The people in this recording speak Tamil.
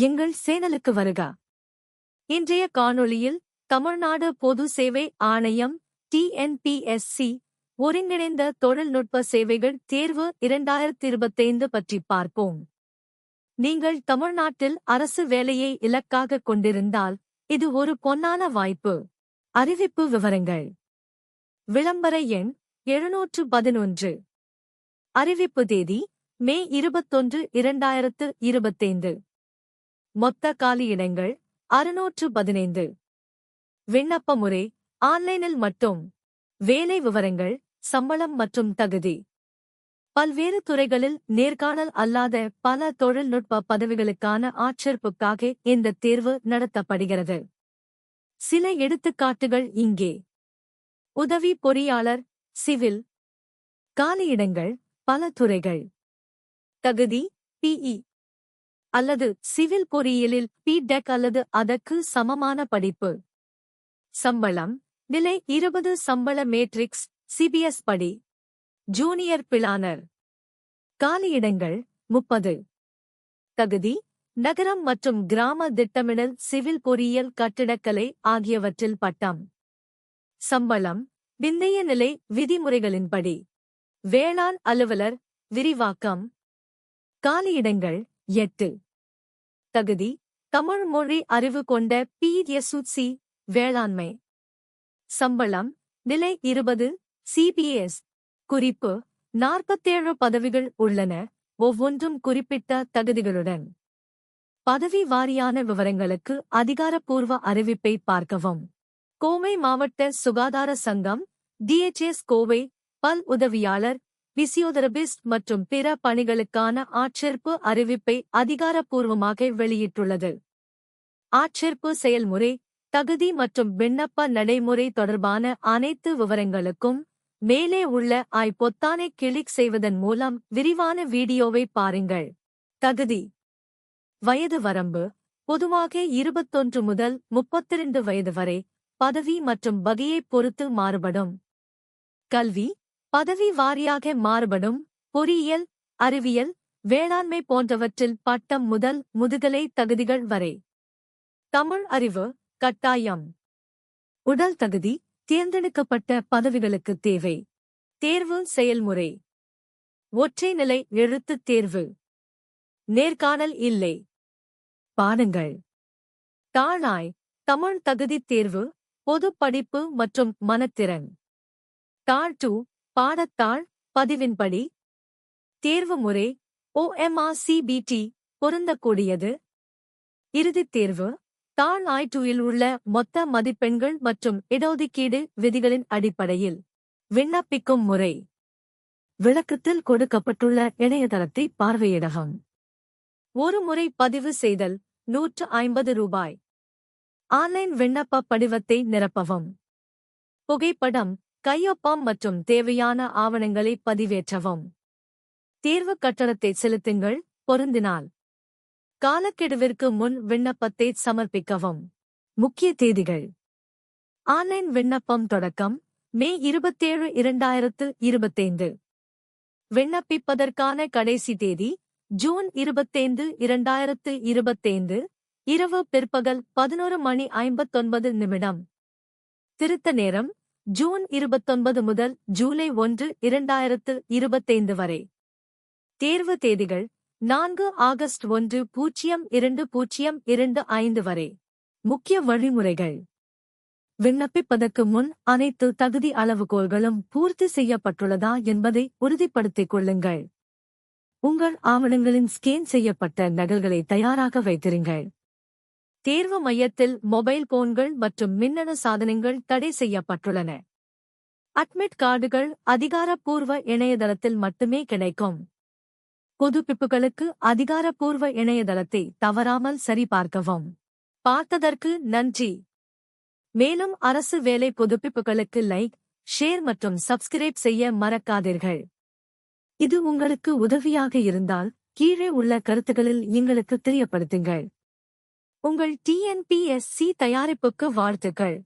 எங்கள் சேனலுக்கு வருக. இன்றைய காணொளியில் தமிழ்நாடு பொது சேவை ஆணையம் TNPSC ஒருங்கிணைந்த தொழில்நுட்ப சேவைகள் தேர்வு 2025 பற்றி பார்ப்போம். நீங்கள் தமிழ்நாட்டில் அரசு வேலையை இலக்காக கொண்டிருந்தால் இது ஒரு பொன்னான வாய்ப்பு. அறிவிப்பு விவரங்கள். விளம்பர எண் 711. அறிவிப்பு தேதி மே 21, 2025. மொத்த காலியிடங்கள் 615. விண்ணப்ப முறை ஆன்லைனில் மட்டும். வேலை விவரங்கள், சம்பளம் மற்றும் தகுதி. பல்வேறு துறைகளில் நேர்காணல் அல்லாத பல தொழில்நுட்ப பதவிகளுக்கான ஆட்சேர்ப்புக்காக இந்த தேர்வு நடத்தப்படுகிறது. சில எடுத்துக்காட்டுகள் இங்கே. உதவி பொறியாளர், சிவில். காலியிடங்கள் பல துறைகள். தகுதி PE அல்லது சிவில் பொறியியலில் PDEC அல்லது அதற்கு சமமான படிப்பு. சம்பளம் நிலை 20 சம்பள மேட்ரிக்ஸ் CBS படி. Junior planner. காலியிடங்கள் 30. தகுதி நகரம் மற்றும் கிராம திட்டமிடல், சிவில் பொறியியல், கட்டிடக்கலை ஆகியவற்றில் பட்டம். சம்பளம் பிந்தைய நிலை விதிமுறைகளின்படி. வேளாண் அலுவலர், விரிவாக்கம். காலியிடங்கள் 8. தகுதி தமிழ் மொழி அறிவு கொண்ட PSUC வேளாண்மை. சம்பளம் நிலை 20 CBS. குறிப்பு: 47 பதவிகள் உள்ளன, ஒவ்வொன்றும் குறிப்பிட்ட தகுதிகளுடன். பதவி வாரியான விவரங்களுக்கு அதிகாரப்பூர்வ அறிவிப்பை பார்க்கவும். கோவை மாவட்ட சுகாதார சங்கம் DHS கோவை பல் உதவியாளர், பிசியோதெரபிஸ்ட் மற்றும் பிற பணிகளுக்கான ஆட்சேர்ப்பு அறிவிப்பை அதிகாரப்பூர்வமாக வெளியிட்டுள்ளது. ஆட்சேர்ப்பு செயல்முறை, தகுதி மற்றும் விண்ணப்ப நடைமுறை தொடர்பான அனைத்து விவரங்களுக்கும் மேலே உள்ள பொத்தானை கிளிக் செய்வதன் மூலம் விரிவான வீடியோவை பாருங்கள். தகுதி. வயது வரம்பு பொதுவாக 21 முதல் 32 வயது வரை. பதவி மற்றும் வகையைப் பொறுத்து மாறுபடும். கல்வி பதவி வாரியாக மாறுபடும். பொறியியல், அறிவியல், வேளாண்மை போன்றவற்றில் பட்டம் முதல் முதுகலை தகுதிகள் வரை. தமிழ் அறிவு கட்டாயம். உடல் தகுதி தேர்ந்தெடுக்கப்பட்ட பதவிகளுக்கு தேவை. தேர்வு செயல்முறை. ஒற்றை நிலை எழுத்துத் தேர்வு. நேர்காணல் இல்லை. பாடங்கள். தாளாய் தமிழ் தகுதித் தேர்வு, பொது படிப்பு மற்றும் மனத்திறன். தாள் 2 பாடத்தாள் பதிவின்படி. தேர்வு முறை OMR CBT பொருந்தக்கூடியது. இறுதித் தேர்வு தாள் I2 உள்ள மொத்த மதிப்பெண்கள் மற்றும் இடஒதுக்கீடு விதிகளின் அடிப்படையில். விண்ணப்பிக்கும் முறை. விளக்கத்தில் கொடுக்கப்பட்டுள்ள இணையதளத்தை பார்வையிடவும். ஒரு முறை பதிவு செய்தல் ₹150. ஆன்லைன் விண்ணப்ப படிவத்தை நிரப்பவும். புகைப்படம், கையொப்பம் மற்றும் தேவையான ஆவணங்களை பதிவேற்றவும். தேர்வு கட்டணத்தை செலுத்துங்கள், பொருந்தினால். காலக்கெடுவிற்கு முன் விண்ணப்பத்தை சமர்ப்பிக்கவும். முக்கிய தேதிகள். ஆன்லைன் விண்ணப்பம் தொடக்கம் மே 27, 2025. விண்ணப்பிப்பதற்கான கடைசி தேதி ஜூன் 25, 2025. இரவு பிற்பகல் 11:59. திருத்த நேரம் ஜூன் 29 முதல் ஜூலை 1, 2025 வரை. தேர்வு தேதிகள் 4 ஆகஸ்ட் 1, 2025 வரை. முக்கிய வழிமுறைகள். விண்ணப்பிப்பதற்கு முன் அனைத்து தகுதி அளவுகோல்களும் பூர்த்தி செய்யப்பட்டுள்ளதா என்பதை உறுதிப்படுத்திக் கொள்ளுங்கள். உங்கள் ஆவணங்களின் ஸ்கேன் செய்யப்பட்ட நகல்களை தயாராக வைத்திருங்கள். தேர்வு மையத்தில் மொபைல் போன்கள் மற்றும் மின்னணு சாதனங்கள் தடை செய்யப்பட்டுள்ளன. அட்மிட் கார்டுகள் அதிகாரப்பூர்வ இணையதளத்தில் மட்டுமே கிடைக்கும். புதுப்பிப்புகளுக்கு அதிகாரப்பூர்வ இணையதளத்தை தவறாமல் சரிபார்க்கவும். பார்த்ததற்கு நன்றி. மேலும் அரசு வேலை புதுப்பிப்புகளுக்கு லைக், ஷேர் மற்றும் சப்ஸ்கிரைப் செய்ய மறக்காதீர்கள். இது உங்களுக்கு உதவியாக இருந்தால் கீழே உள்ள கருத்துகளில் எங்களுக்கு தெரியப்படுத்துங்கள். உங்கள் TNPSC தயாரிப்புக்கு வாழ்த்துக்கள்.